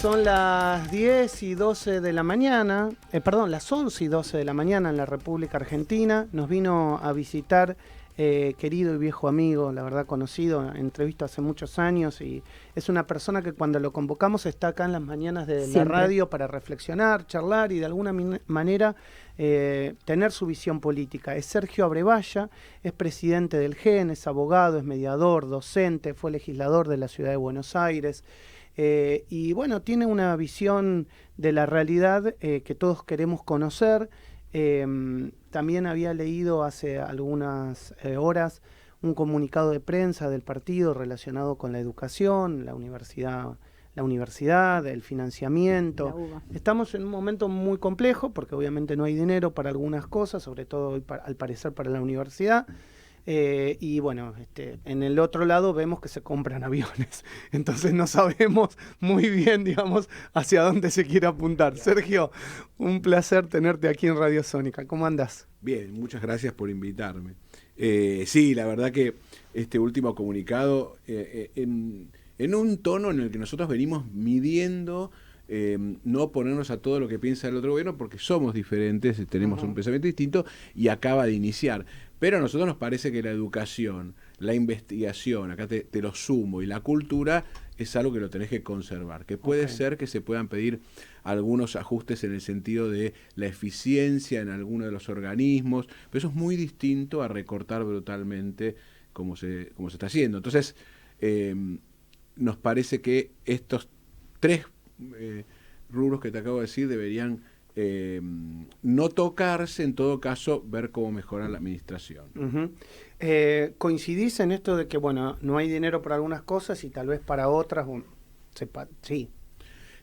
Son las 10 y 12 de la mañana, las 11 y 12 de la mañana en la República Argentina. Nos vino a visitar querido y viejo amigo, la verdad conocido, entrevisto hace muchos años, y es una persona que cuando lo convocamos está acá en las mañanas de la radio para reflexionar, charlar y de alguna manera tener su visión política. Es Sergio Abrevaya, es presidente del GEN, es abogado, es mediador, docente, fue legislador de la Ciudad de Buenos Aires. Y bueno, tiene una visión de la realidad que todos queremos conocer. También había leído hace algunas horas un comunicado de prensa del partido relacionado con la educación, la universidad, el financiamiento. Estamos en un momento muy complejo porque obviamente no hay dinero para algunas cosas, sobre todo al parecer para la universidad. Y bueno, en el otro lado vemos que se compran aviones, entonces no sabemos muy bien, digamos, hacia dónde se quiere apuntar. Sergio, un placer tenerte aquí en Radio Sónica. ¿Cómo andás? Bien, muchas gracias por invitarme. Sí, la verdad que este último comunicado, en un tono en el que nosotros venimos midiendo no ponernos a todo lo que piensa el otro gobierno, porque somos diferentes, tenemos un pensamiento distinto y acaba de iniciar. Pero a nosotros nos parece que la educación, la investigación, acá te lo sumo, y la cultura es algo que lo tenés que conservar, que puede ser que se puedan pedir algunos ajustes en el sentido de la eficiencia en alguno de los organismos, pero eso es muy distinto a recortar brutalmente como se está haciendo. Entonces, nos parece que estos tres rubros que te acabo de decir deberían no tocarse, en todo caso, ver cómo mejorar la administración. ¿Coincidís en esto de que, bueno, no hay dinero para algunas cosas y tal vez para otras? Sí.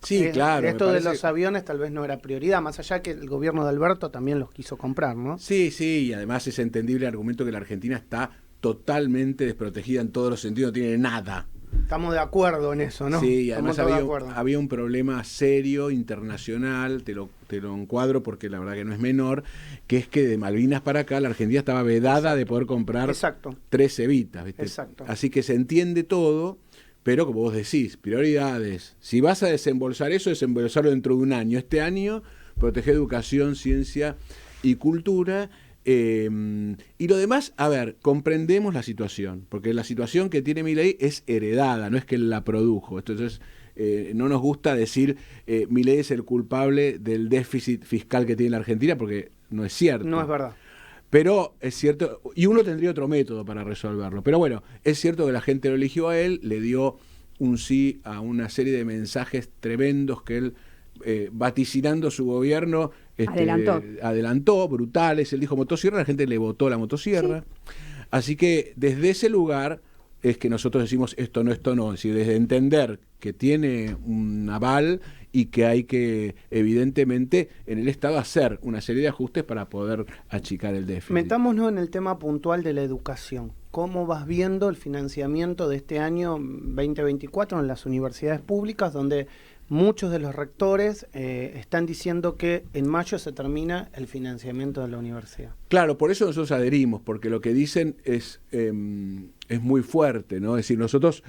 Sí, claro. Esto de los aviones tal vez no era prioridad, más allá que el gobierno de Alberto también los quiso comprar, ¿no? Sí, y además es entendible el argumento que la Argentina está totalmente desprotegida en todos los sentidos, no tiene nada. Estamos de acuerdo en eso, ¿no? Sí, y además había un problema serio, internacional, te lo encuadro porque la verdad que no es menor, que es que de Malvinas para acá la Argentina estaba vedada de poder comprar 3 Evitas, ¿viste? Así que se entiende todo, pero como vos decís, prioridades. Si vas a desembolsar eso, desembolsarlo dentro de un año. Este año, proteger educación, ciencia y cultura. Y lo demás, a ver, comprendemos la situación, porque la situación que tiene Milei es heredada, no es que él la produjo. Entonces, no nos gusta decir Milei es el culpable del déficit fiscal que tiene la Argentina, porque no es cierto. No es verdad. Pero es cierto, y uno tendría otro método para resolverlo. Pero bueno, es cierto que la gente lo eligió a él, le dio un sí a una serie de mensajes tremendos que él, vaticinando su gobierno, adelantó, brutales. Él dijo motosierra, la gente le votó la motosierra. Sí. Así que desde ese lugar es que nosotros decimos esto no, es decir, desde entender que tiene un aval y que hay que, evidentemente, en el Estado hacer una serie de ajustes para poder achicar el déficit. Metámonos en el tema puntual de la educación. ¿Cómo vas viendo el financiamiento de este año 2024 en las universidades públicas, donde muchos de los rectores están diciendo que en mayo se termina el financiamiento de la universidad? Claro, por eso nosotros adherimos, porque lo que dicen es muy fuerte, ¿no? Es decir, nosotros,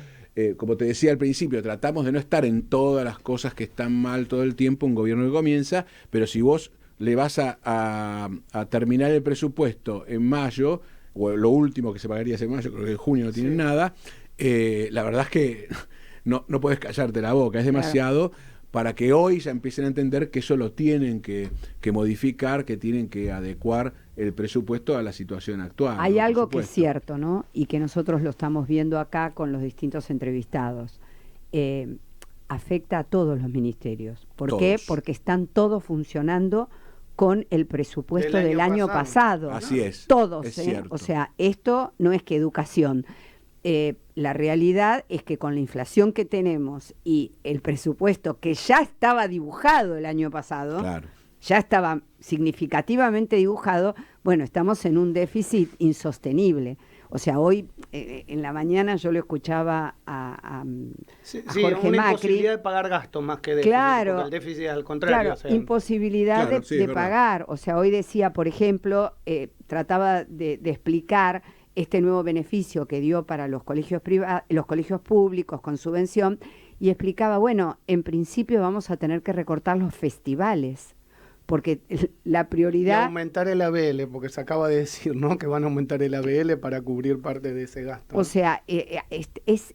como te decía al principio, tratamos de no estar en todas las cosas que están mal todo el tiempo, un gobierno que comienza, pero si vos le vas a terminar el presupuesto en mayo, o lo último que se pagaría es en mayo, creo que en junio no tienen nada, la verdad es que no puedes callarte la boca, es demasiado para que hoy ya empiecen a entender que eso lo tienen que modificar, que tienen que adecuar el presupuesto a la situación actual. Hay algo que es cierto, ¿no? Y que nosotros lo estamos viendo acá con los distintos entrevistados. Afecta a todos los ministerios. ¿Por qué? Porque están todos funcionando con el presupuesto del año pasado. Así es. Todos, es cierto. O sea, esto no es que educación. La realidad es que con la inflación que tenemos y el presupuesto que ya estaba dibujado el año pasado, ya estaba significativamente dibujado, bueno, estamos en un déficit insostenible. O sea, hoy en la mañana yo lo escuchaba a Jorge una Macri. Imposibilidad de pagar gastos más que déficit, porque el déficit al contrario. Claro, o sea, imposibilidad de pagar. O sea, hoy decía, por ejemplo, trataba de explicar este nuevo beneficio que dio para los colegios los colegios públicos con subvención, y explicaba, bueno, en principio vamos a tener que recortar los festivales, porque la prioridad... Y aumentar el ABL, porque se acaba de decir, ¿no?, que van a aumentar el ABL para cubrir parte de ese gasto, ¿no? O sea, es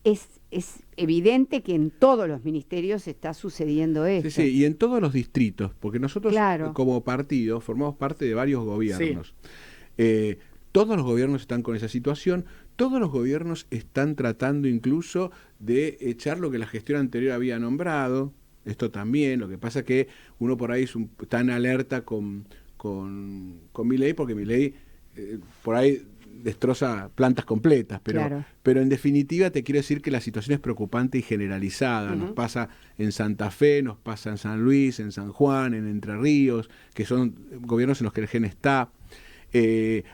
evidente que en todos los ministerios está sucediendo esto. Sí, y en todos los distritos, porque nosotros como partido formamos parte de varios gobiernos. Sí. Todos los gobiernos están con esa situación, todos los gobiernos están tratando incluso de echar lo que la gestión anterior había nombrado, esto también, lo que pasa es que uno por ahí está en alerta con Milei, porque Milei por ahí destroza plantas completas, pero en definitiva te quiero decir que la situación es preocupante y generalizada. Nos pasa en Santa Fe, nos pasa en San Luis, en San Juan, en Entre Ríos, que son gobiernos en los que el GEN está.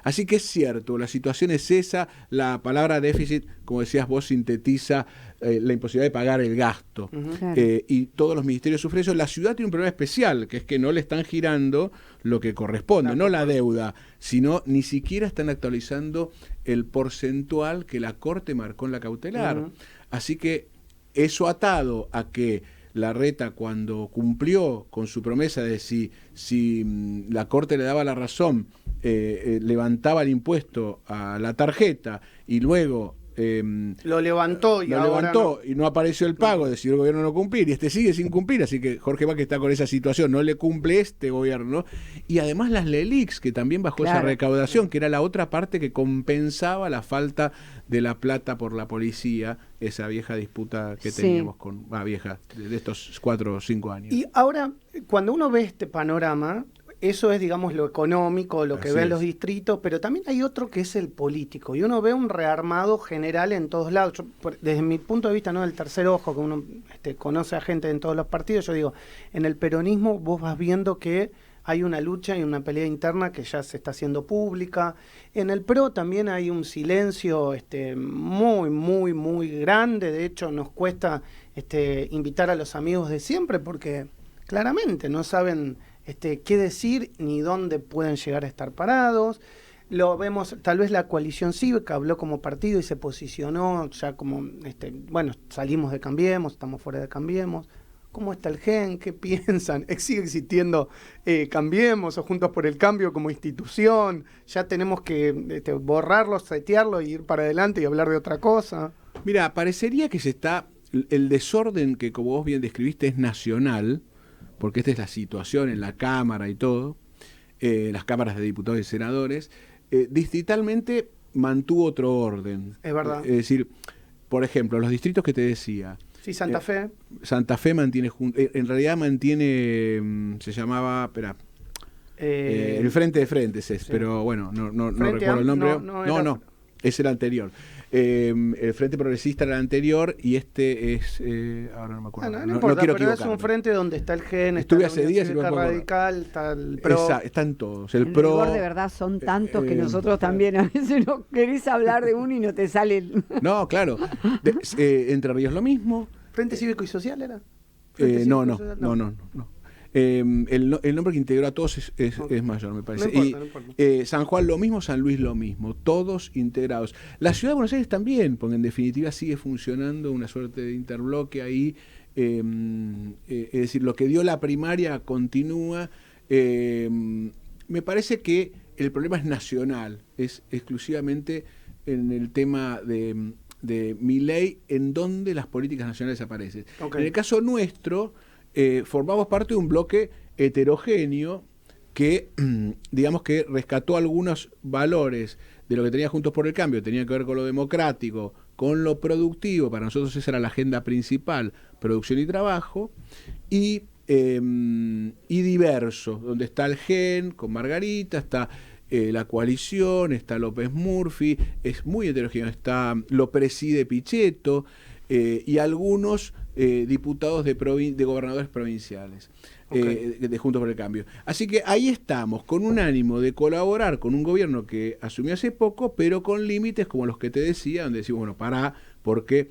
Así que es cierto, la situación es esa, la palabra déficit, como decías vos, sintetiza la imposibilidad de pagar el gasto, y todos los ministerios sufren eso. La ciudad tiene un problema especial, que es que no le están girando lo que corresponde, no la deuda, sino ni siquiera están actualizando el porcentual que la Corte marcó en la cautelar. Así que eso atado a que Larreta, cuando cumplió con su promesa de si la Corte le daba la razón, levantaba el impuesto a la tarjeta, y luego lo levantó y no apareció el pago, decidió el gobierno no cumplir, y sigue sin cumplir, así que Jorge Vázquez está con esa situación, no le cumple este gobierno, y además las LELIQs, que también bajó esa recaudación, que era la otra parte que compensaba la falta de la plata por la policía, esa vieja disputa que teníamos con vieja, de estos 4 o 5 años. Y ahora, cuando uno ve este panorama, eso es, digamos, lo económico, lo que ven los distritos, pero también hay otro que es el político, y uno ve un rearmado general en todos lados. Desde mi punto de vista, ¿no?, del tercer ojo, que uno conoce a gente en todos los partidos, yo digo, en el peronismo vos vas viendo que hay una lucha y una pelea interna que ya se está haciendo pública. En el PRO también hay un silencio muy, muy, muy grande. De hecho, nos cuesta invitar a los amigos de siempre, porque claramente no saben qué decir ni dónde pueden llegar a estar parados. Lo vemos, tal vez la coalición cívica habló como partido y se posicionó ya como, bueno, salimos de Cambiemos, estamos fuera de Cambiemos. ¿Cómo está el GEN? ¿Qué piensan? ¿Sigue existiendo Cambiemos o Juntos por el Cambio como institución? ¿Ya tenemos que borrarlo, setearlo y ir para adelante y hablar de otra cosa? Mira, parecería que el desorden que, como vos bien describiste, es nacional, porque esta es la situación en la Cámara y todo, las cámaras de diputados y senadores. Distritalmente mantuvo otro orden. Es verdad. Es decir, por ejemplo, los distritos que te decía. Sí, Santa Fe. Santa Fe mantiene, en realidad mantiene, se llamaba, el Frente de Frentes es, pero bueno, no recuerdo el nombre. No, ese era anterior. El Frente Progresista era el anterior, y es, ahora no me acuerdo. No importa, quiero pero es un frente donde está el GEN, estuve hace días y no Radical, está el PRO. Están todos, el PRO. Rigor, de verdad son tantos que nosotros también a veces no querés hablar de uno y no te sale No, claro. Entre Ríos lo mismo. ¿Frente Cívico y Social era? No. El nombre que integró a todos es mayor, me parece. No importa. San Juan lo mismo, San Luis lo mismo, todos integrados. La Ciudad de Buenos Aires también, porque en definitiva sigue funcionando una suerte de interbloque ahí. Es decir, lo que dio la primaria continúa. Me parece que el problema es nacional, es exclusivamente en el tema de Milei, en donde las políticas nacionales aparecen. En el caso nuestro, formamos parte de un bloque heterogéneo que, digamos que rescató algunos valores de lo que tenía Juntos por el Cambio, tenía que ver con lo democrático, con lo productivo, para nosotros esa era la agenda principal, producción y trabajo, y diverso, donde está el GEN, con Margarita, está la coalición, está López Murphy, es muy heterogéneo, lo preside Pichetto, y algunos diputados de gobernadores provinciales, de Juntos por el Cambio. Así que ahí estamos, con un ánimo de colaborar con un gobierno que asumió hace poco, pero con límites como los que te decía, donde decimos, bueno, pará, porque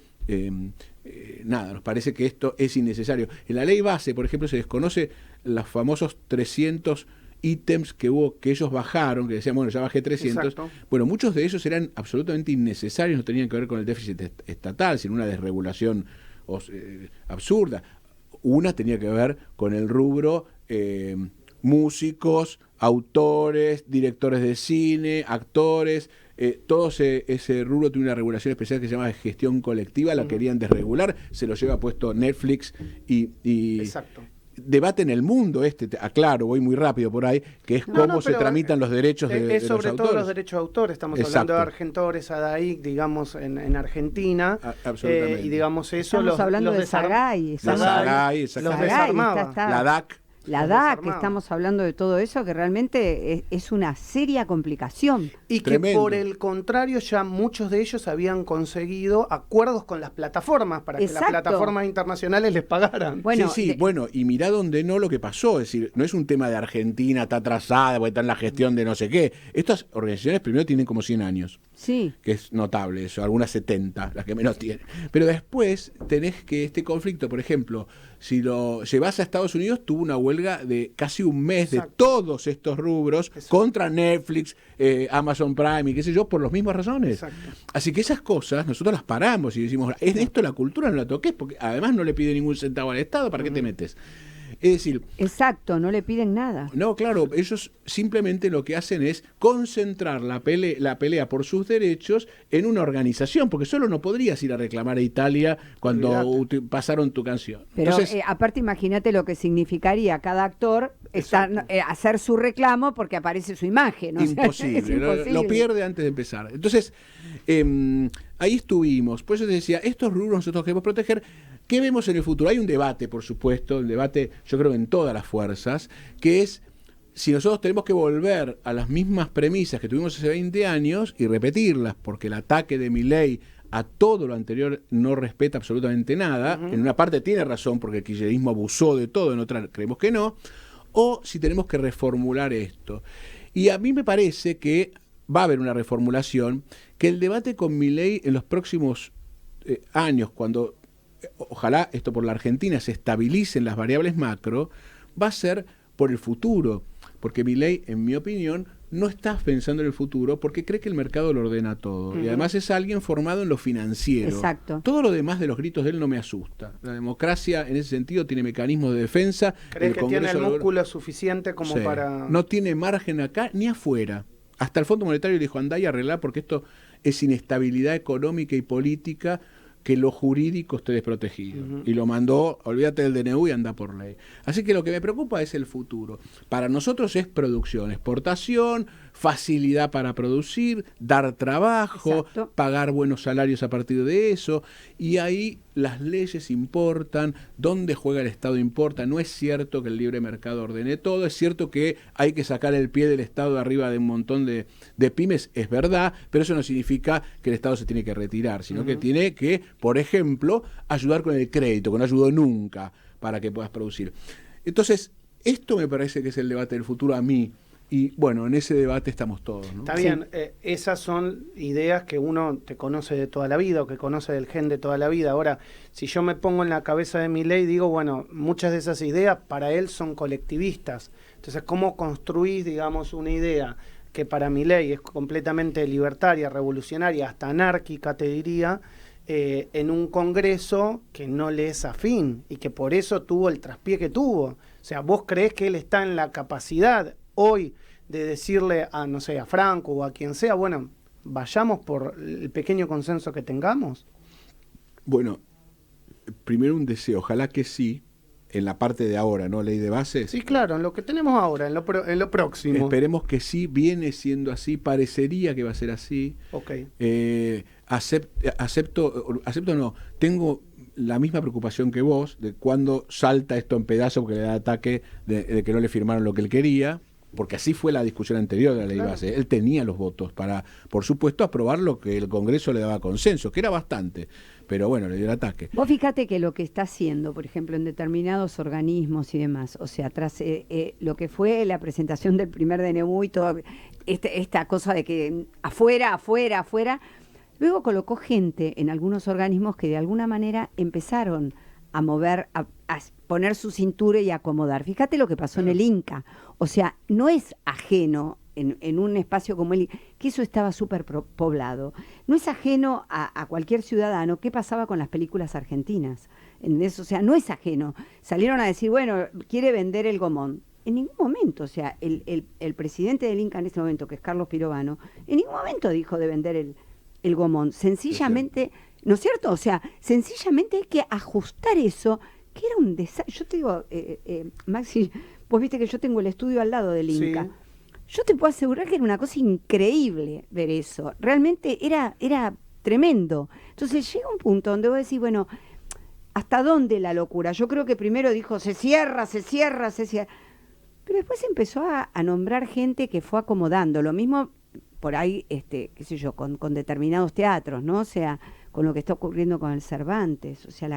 nos parece que esto es innecesario. En la ley base, por ejemplo, se desconoce los famosos 300 ítems que ellos bajaron, que decían, bueno, ya bajé 300. Exacto. Bueno, muchos de ellos eran absolutamente innecesarios, no tenían que ver con el déficit estatal, sino una desregulación absurda. Una tenía que ver con el rubro músicos, autores, directores de cine, actores, todo ese rubro tiene una regulación especial que se llama gestión colectiva, la querían desregular, se lo lleva puesto Netflix y Exacto. debate en el mundo aclaro, voy muy rápido por ahí, que es cómo se tramitan los derechos de los autores. Sobre todo los derechos de autor, estamos hablando de Argentores, ADAIC, digamos, en Argentina. Absolutamente. Y digamos eso, estamos hablando de SAGAI. SAGAI, los desarmaba. La DAC. La DAC, estamos hablando de todo eso, que realmente es una seria complicación. Y que por el contrario ya muchos de ellos habían conseguido acuerdos con las plataformas para que las plataformas internacionales les pagaran. Bueno, bueno, y mirá donde no lo que pasó, es decir, no es un tema de Argentina, está atrasada, porque está en la gestión de no sé qué. Estas organizaciones primero tienen como 100 años. Sí. Que es notable eso, algunas 70, las que menos tienen. Pero después tenés que este conflicto, por ejemplo, si lo llevas a Estados Unidos, tuvo una huelga de casi un mes. Exacto. De todos estos rubros. Exacto. Contra Netflix, Amazon Prime y qué sé yo, por las mismas razones. Exacto. Así que esas cosas nosotros las paramos y decimos, es esto la cultura, no la toques, porque además no le pide ningún centavo al Estado, ¿para qué te metes? Es decir... Exacto, no le piden nada. No, claro, ellos simplemente lo que hacen es concentrar la pelea por sus derechos en una organización, porque solo no podrías ir a reclamar a Italia cuando pasaron tu canción. Pero entonces, aparte imagínate lo que significaría cada actor hacer su reclamo porque aparece su imagen. ¿No? Imposible, lo pierde antes de empezar. Entonces, ahí estuvimos. Por eso te decía, estos rubros nosotros queremos proteger. ¿Qué vemos en el futuro? Hay un debate, por supuesto, el debate yo creo en todas las fuerzas, que es si nosotros tenemos que volver a las mismas premisas que tuvimos hace 20 años y repetirlas, porque el ataque de Milei a todo lo anterior no respeta absolutamente nada. En una parte tiene razón, porque el kirchnerismo abusó de todo, en otra creemos que no, o si tenemos que reformular esto. Y a mí me parece que va a haber una reformulación, que el debate con Milei en los próximos años, cuando ojalá esto por la Argentina se estabilicen las variables macro, va a ser por el futuro, porque Milei, en mi opinión, no está pensando en el futuro porque cree que el mercado lo ordena todo. Y además es alguien formado en lo financiero. Exacto. Todo lo demás de los gritos de él no me asusta. La democracia, en ese sentido, tiene mecanismos de defensa. ¿Crees que tiene el músculo suficiente como para...? No tiene margen acá ni afuera. Hasta el Fondo Monetario le dijo, andá y arreglá porque esto es inestabilidad económica y política, que lo jurídico esté desprotegido. Y lo mandó, olvídate del DNU y anda por ley. Así que lo que me preocupa es el futuro. Para nosotros es producción, exportación, facilidad para producir, dar trabajo, pagar buenos salarios a partir de eso, y ahí las leyes importan, dónde juega el Estado importa. No es cierto que el libre mercado ordene todo, es cierto que hay que sacar el pie del Estado de arriba de un montón de pymes, es verdad, pero eso no significa que el Estado se tiene que retirar, sino que tiene que, por ejemplo, ayudar con el crédito, que no ayudó nunca para que puedas producir. Entonces, esto me parece que es el debate del futuro a mí. Y bueno, en ese debate estamos todos, ¿no? Está bien, esas son ideas que uno te conoce de toda la vida o que conoce del gen de toda la vida. Ahora, si yo me pongo en la cabeza de Milei, digo, bueno, muchas de esas ideas para él son colectivistas. Entonces, ¿cómo construís, digamos, una idea que para Milei es completamente libertaria, revolucionaria, hasta anárquica, te diría, en un Congreso que no le es afín y que por eso tuvo el traspié que tuvo? O sea, ¿vos creés que él está en la capacidad hoy de decirle a, no sé, a Franco o a quien sea, bueno, vayamos por el pequeño consenso que tengamos? Bueno, primero un deseo, ojalá que sí, en la parte de ahora, ¿no? Ley de bases. Sí, claro, en lo que tenemos ahora, en lo próximo. Esperemos que sí, viene siendo así, parecería que va a ser así. Okay. Acepto no, tengo la misma preocupación que vos de cuando salta esto en pedazos porque le da ataque de que no le firmaron lo que él quería, porque así fue la discusión anterior de la ley base. Él tenía los votos para, por supuesto, aprobar lo que el Congreso le daba consenso, que era bastante, pero bueno, le dio el ataque. Vos fíjate que lo que está haciendo, por ejemplo, en determinados organismos y demás, o sea, tras lo que fue la presentación del primer DNU y toda esta cosa de que afuera, luego colocó gente en algunos organismos que de alguna manera empezaron mover, a poner su cintura y acomodar. Fíjate lo que pasó en el Inca. O sea, no es ajeno en un espacio como el Inca, que eso estaba súper poblado. No es ajeno a cualquier ciudadano qué pasaba con las películas argentinas. O sea, no es ajeno. Salieron a decir, bueno, quiere vender el Gomón. En ningún momento, o sea, el presidente del Inca en este momento, que es Carlos Pirovano, en ningún momento dijo de vender el Gomón. Sencillamente, ¿no es cierto? O sea, sencillamente hay que ajustar eso, que era un desastre. Yo te digo, Maxi, vos viste que yo tengo el estudio al lado del Inca. Sí. Yo te puedo asegurar que era una cosa increíble ver eso. Realmente era tremendo. Entonces llega un punto donde vos decís, bueno, ¿hasta dónde la locura? Yo creo que primero dijo, se cierra. Pero después empezó a nombrar gente que fue acomodando. Lo mismo por ahí, qué sé yo, con determinados teatros, ¿no? O sea, con lo que está ocurriendo con el Cervantes, o sea,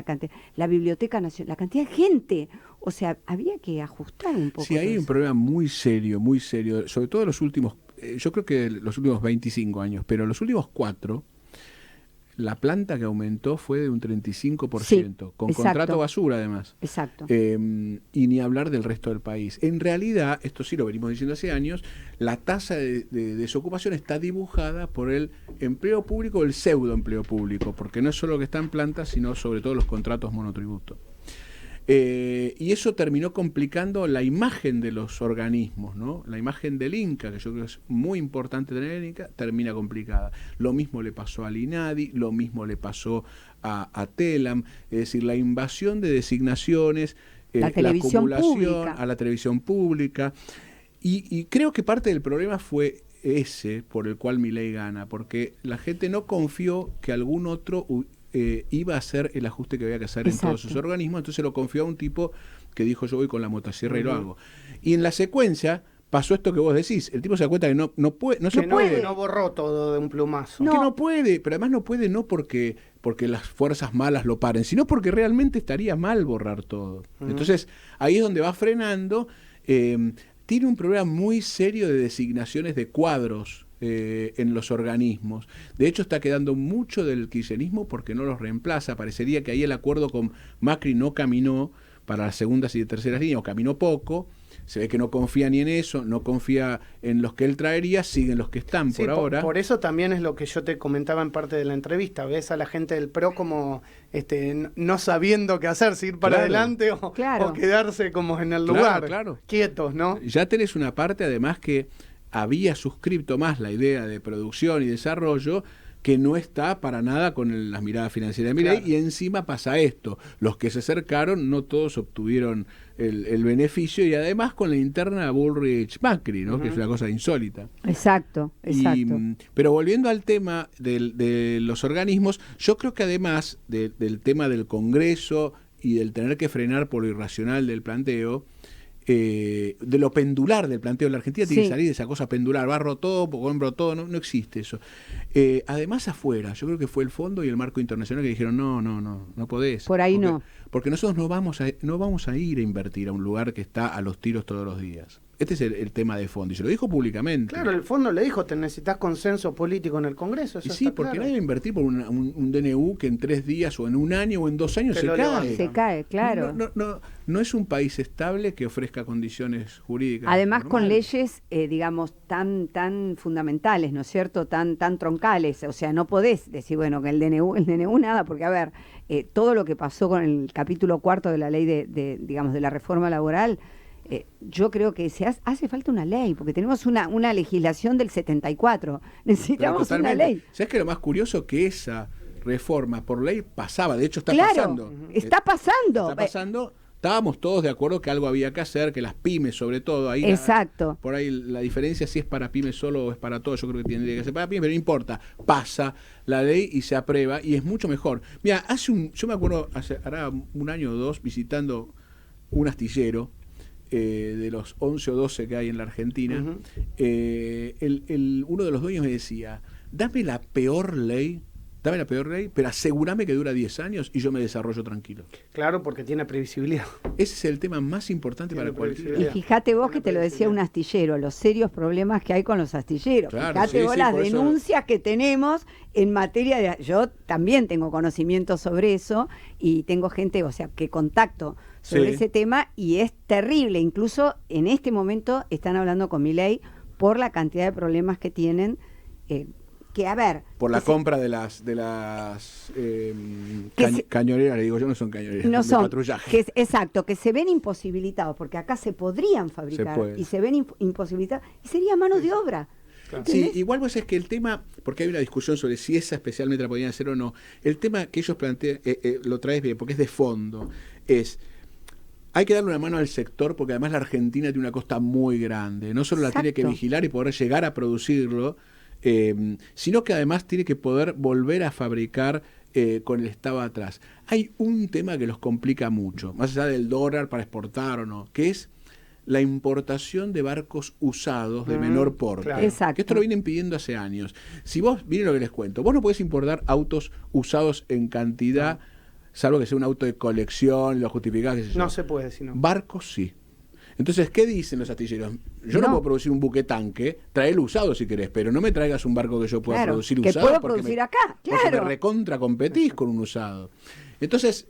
la Biblioteca Nacional, la cantidad de gente. O sea, había que ajustar un poco. Sí, hay un problema muy serio, sobre todo los últimos, yo creo que los últimos 25 años, pero los últimos 4, la planta que aumentó fue de un 35%, sí, con exacto. Contrato basura además. Exacto. Y ni hablar del resto del país. En realidad, esto sí lo venimos diciendo hace años, la tasa de desocupación está dibujada por el empleo público, el pseudoempleo público, porque no es solo lo que está en planta, sino sobre todo los contratos monotributo. Y eso terminó complicando la imagen de los organismos, ¿no? La imagen del Inca, que yo creo que es muy importante tener en el Inca, termina complicada. Lo mismo le pasó al INADI, lo mismo le pasó a TELAM, es decir, la invasión de designaciones, la acumulación pública. A la televisión pública. Y creo que parte del problema fue ese por el cual Milei gana, porque la gente no confió que algún otro iba a hacer el ajuste que había que hacer. Exacto. En todos sus organismos, entonces lo confió a un tipo que dijo yo voy con la motosierra y lo hago. Y en la secuencia pasó esto que vos decís, el tipo se da cuenta que no se puede. No borró todo de un plumazo. No. Que no puede, pero además no puede no porque las fuerzas malas lo paren, sino porque realmente estaría mal borrar todo. Entonces ahí es donde va frenando. Tiene un problema muy serio de designaciones de cuadros en los organismos. De hecho, está quedando mucho del kirchnerismo porque no los reemplaza. Parecería que ahí el acuerdo con Macri no caminó para las segundas y terceras líneas, o caminó poco. Se ve que no confía ni en eso, no confía en los que él traería, siguen los que están por ahora. Por eso también es lo que yo te comentaba en parte de la entrevista. Ves a la gente del PRO como no sabiendo qué hacer, si ir para adelante o quedarse como en el lugar, quietos, ¿no? Ya tenés una parte además que había suscripto más la idea de producción y desarrollo, que no está para nada con las miradas financieras de Milei, y encima pasa esto, los que se acercaron no todos obtuvieron el beneficio, y además con la interna Bullrich-Macri, ¿no? Que es una cosa insólita. Exacto. Pero volviendo al tema de los organismos, yo creo que además del tema del Congreso y del tener que frenar por lo irracional del planteo, de lo pendular del planteo de la Argentina, tiene que salir de esa cosa pendular, barro todo, compro todo, no existe eso. Además afuera, yo creo que fue el fondo y el marco internacional que dijeron no podés. Por ahí porque nosotros no vamos a ir a invertir a un lugar que está a los tiros todos los días. Este es el tema de fondo, y se lo dijo públicamente. Claro, el fondo le dijo, te necesitas consenso político en el Congreso. Eso y sí, porque nadie va a invertir por un DNU que en 3 días o en 1 año o en 2 años se cae. Se cae, claro. No es un país estable que ofrezca condiciones jurídicas. Además normales. Con leyes, digamos, tan fundamentales, ¿no es cierto? Tan troncales. O sea, no podés decir, bueno, que el DNU nada, porque a ver, todo lo que pasó con el capítulo 4 de la ley digamos, de la reforma laboral, yo creo que hace falta una ley, porque tenemos una legislación del 74. Necesitamos una ley. ¿Sabes qué? Lo más curioso que esa reforma por ley pasaba, de hecho está pasando. Está pasando. Estábamos todos de acuerdo que algo había que hacer, que las pymes sobre todo, ahí exacto. Por ahí la diferencia si es para pymes solo o es para todos, yo creo que tendría que ser para pymes, pero no importa, pasa la ley y se aprueba y es mucho mejor. Mira, yo me acuerdo, hará 1 año o 2 visitando un astillero, de los 11 o 12 que hay en la Argentina, uno de los dueños me decía, dame la peor ley dame la peor ley, pero asegúrame que dura 10 años y yo me desarrollo tranquilo. Claro, porque tiene previsibilidad. Ese es el tema más importante para cualquiera. Y fíjate vos que te lo decía un astillero, los serios problemas que hay con los astilleros. Claro, fíjate vos las denuncias que tenemos en materia de... Yo también tengo conocimiento sobre eso y tengo gente, o sea, que contacto sobre ese tema y es terrible. Incluso en este momento están hablando con Milei por la cantidad de problemas que tienen, que a ver... Por la compra de las cañoneras, le digo yo, no son cañoneras, no son, patrullaje. Exacto, que se ven imposibilitados, porque acá se podrían fabricar y se ven imposibilitados, y sería mano de obra. Claro. Sí, igual pues es que el tema, porque hay una discusión sobre si esa especialmente la podían hacer o no, el tema que ellos plantean, lo traes bien, porque es de fondo, es... Hay que darle una mano al sector porque además la Argentina tiene una costa muy grande. No solo la tiene que vigilar y poder llegar a producirlo, sino que además tiene que poder volver a fabricar con el Estado atrás. Hay un tema que los complica mucho, más allá del dólar para exportar o no, que es la importación de barcos usados de menor porte. Claro. Exacto. Que esto lo vienen pidiendo hace años. Si vos, miren lo que les cuento, vos no podés importar autos usados en cantidad... Salvo que sea un auto de colección, lo justificás, qué sé yo. No se puede, sino. Barcos sí. Entonces, ¿qué dicen los astilleros? Yo no puedo producir un buque tanque, traelo usado si querés, pero no me traigas un barco que yo pueda producir que usado. Puedo producir acá, claro. Porque me recontra competís con un usado. Entonces,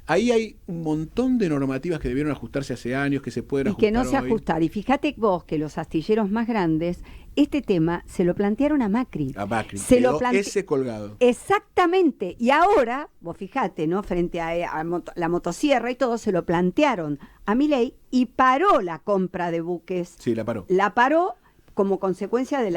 ahí hay un montón de normativas que debieron ajustarse hace años, que se pueden ajustar y que no se ajustaron. Y fíjate vos que los astilleros más grandes, este tema se lo plantearon a Macri. A Macri, ese colgado. Exactamente. Y ahora, vos fíjate, ¿no? Frente a la motosierra y todo, se lo plantearon a Milei y paró la compra de buques. Sí, la paró. La paró como consecuencia de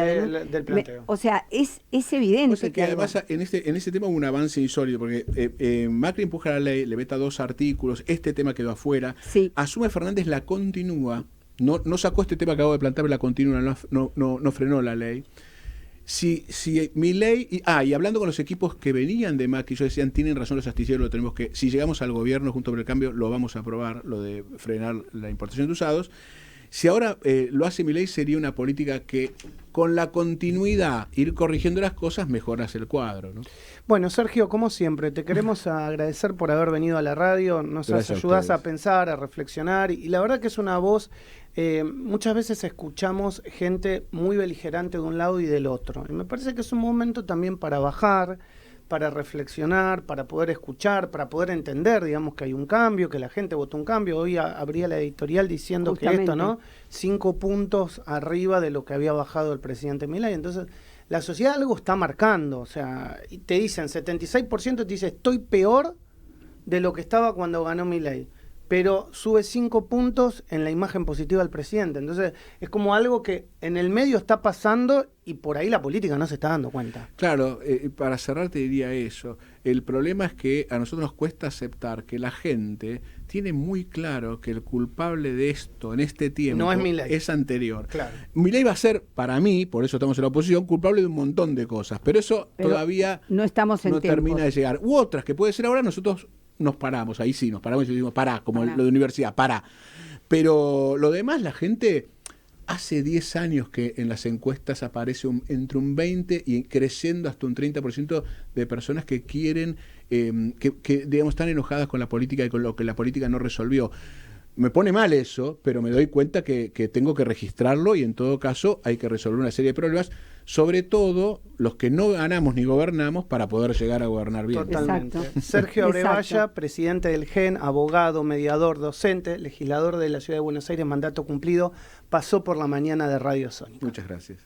del planteo. O sea, es evidente. O sea que además en este tema hubo un avance insólito, porque Macri empuja la ley, le veta 2 artículos, este tema quedó afuera, asume Fernández, la continúa, no sacó este tema que acabo de plantear, la continúa, no frenó la ley. Si Milei, y hablando con los equipos que venían de Macri, ellos decían, tienen razón los astilleros, si llegamos al gobierno junto por el cambio, lo vamos a aprobar, lo de frenar la importación de usados. Si ahora lo hace Milei, sería una política que con la continuidad, ir corrigiendo las cosas, mejoras el cuadro, ¿no? Bueno, Sergio, como siempre, te queremos agradecer por haber venido a la radio, nos ayudás a pensar, a reflexionar, y la verdad que es una voz, muchas veces escuchamos gente muy beligerante de un lado y del otro, y me parece que es un momento también para bajar, para reflexionar, para poder escuchar, para poder entender, digamos, que hay un cambio, que la gente votó un cambio. Hoy abría la editorial diciendo que esto, ¿no? 5 puntos arriba de lo que había bajado el presidente Milei. Entonces, la sociedad algo está marcando, o sea, te dicen 76%, te dice, estoy peor de lo que estaba cuando ganó Milei, pero sube 5 puntos en la imagen positiva del presidente. Entonces, es como algo que en el medio está pasando y por ahí la política no se está dando cuenta. Claro, para cerrar te diría eso. El problema es que a nosotros nos cuesta aceptar que la gente tiene muy claro que el culpable de esto en este tiempo no es Milei, es anterior. Claro. Milei va a ser, para mí, por eso estamos en la oposición, culpable de un montón de cosas, pero eso todavía no termina de llegar. U otras que puede ser ahora, nosotros nos paramos, ahí sí, nos paramos y decimos, pará, como lo de universidad, pará. Pero lo demás, la gente, hace 10 años que en las encuestas aparece entre un 20 y creciendo hasta un 30% de personas que quieren, que digamos, están enojadas con la política y con lo que la política no resolvió. Me pone mal eso, pero me doy cuenta que tengo que registrarlo y en todo caso hay que resolver una serie de problemas, sobre todo los que no ganamos ni gobernamos para poder llegar a gobernar bien. Totalmente. Sergio Abrevaya, presidente del GEN, abogado, mediador, docente, legislador de la Ciudad de Buenos Aires, mandato cumplido, pasó por la mañana de Radio Sónica. Muchas gracias.